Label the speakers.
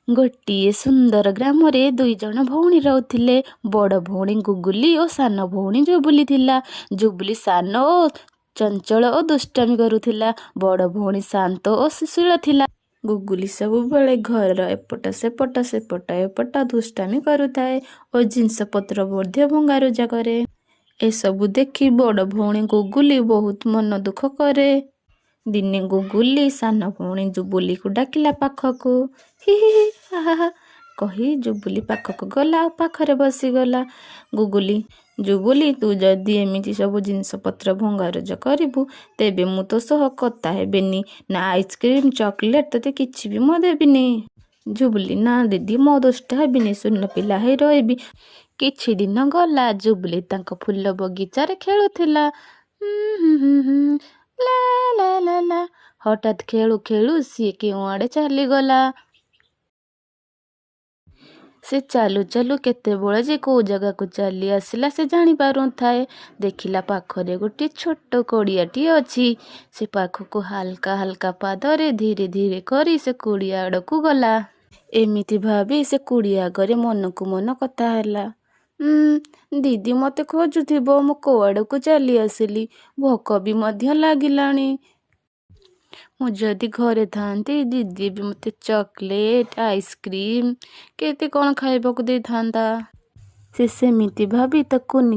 Speaker 1: ଗୋଟିଏ ସୁନ୍ଦର ଗ୍ରାମରେ ଦୁଇ ଜଣ ଭଉଣୀ ରହୁଥିଲେ। ବଡ଼ ଭଉଣୀ ଗୁଗୁଲି ଓ ସାନ ଭଉଣୀ ଜୁବୁଲି ଥିଲା। ଜୁବୁଲି ସାନ ଓ ଚଞ୍ଚଳ ଓ ଦୁଷ୍ଟାମି କରୁଥିଲା। ବଡ଼ ଭଉଣୀ ଶାନ୍ତ ଓ ସୁଶୀଳ ଥିଲା। ଗୁଗୁଲି ସବୁବେଳେ ଘରର ସେପଟ ଏପଟ ଦୁଷ୍ଟାମି କରୁଥାଏ ଓ ଜିନିଷପତ୍ର ମଧ୍ୟ ଭଙ୍ଗାରୁଜା କରେ। ଏସବୁ ଦେଖି ବଡ଼ ଭଉଣୀ ଗୁଗୁଲି ବହୁତ ମନ ଦୁଃଖ କରେ। ଦିନେ ଗୁଗୁଲି ସାନ ଭଉଣୀ ଜୁବୁଲିକୁ ଡାକିଲା ପାଖକୁ। ହି ହି ହି ହା ହା ହା କହି ଜୁବୁଲି ପାଖକୁ ଗଲା ଆଉ ପାଖରେ ବସିଗଲା। ଜୁବୁଲି ତୁ ଯଦି ଏମିତି ସବୁ ଜିନିଷପତ୍ର ଭଙ୍ଗାରୁଜା କରିବୁ ତେବେ ମୁଁ ତୋ ସହ କଥା ହେବିନି, ନା ଆଇସ୍କ୍ରିମ୍ ଚକୋଲେଟ୍ ତୋତେ କିଛି ବି ମୁଁ ଦେବିନି। ଜୁବୁଲି ନା ଦିଦି ମୋ ଦୁଷ୍ଟ ହେବିନି, ଶୂନ ପିଲା ହେଇ ରହିବି। କିଛି ଦିନ ଗଲା। ଜୁବୁଲି ତାଙ୍କ ଫୁଲ ବଗିଚାରେ ଖେଳୁଥିଲା। ଲା ଲା ଲା ଲା ହଠାତ୍ ଖେଳୁ ଖେଳୁ ସିଏ କେଉଁଆଡ଼େ ଚାଲିଗଲା। ସେ ଚାଲୁ ଚାଲୁ କେତେବେଳେ ଯେ କୋଉ ଜାଗାକୁ ଚାଲି ଆସିଲା ସେ ଜାଣିପାରୁଥାଏ। ଦେଖିଲା ପାଖରେ ଗୋଟିଏ ଛୋଟ କଡ଼ିଆଟିଏ ଅଛି। ସେ ପାଖକୁ ହାଲକା ହାଲକା ପାଦରେ ଧୀରେ ଧୀରେ କରି ସେ କୁଡ଼ିଆ ଆଡ଼କୁ ଗଲା। ଏମିତି ଭାବି ସେ କୁଡ଼ିଆ ଆଗରେ ମନକୁ ମନ କଥା ହେଲା। ଦିଦି ମୋତେ ଖୋଜୁଥିବ, ମୁଁ କୋଉଆଡ଼କୁ ଚାଲି ଆସିଲି। ଭୋକ ବି ମଧ୍ୟ ଲାଗିଲାଣି। ମୁଁ ଯଦି ଘରେ ଥାନ୍ତି ଦିଦି ବି ମୋତେ ଚକୋଲେଟ୍ ଆଇସ୍କ୍ରିମ୍ କେତେ କ'ଣ ଖାଇବାକୁ ଦେଇଥାନ୍ତା। ସେ ସେମିତି ଭାବି ତା କୁନି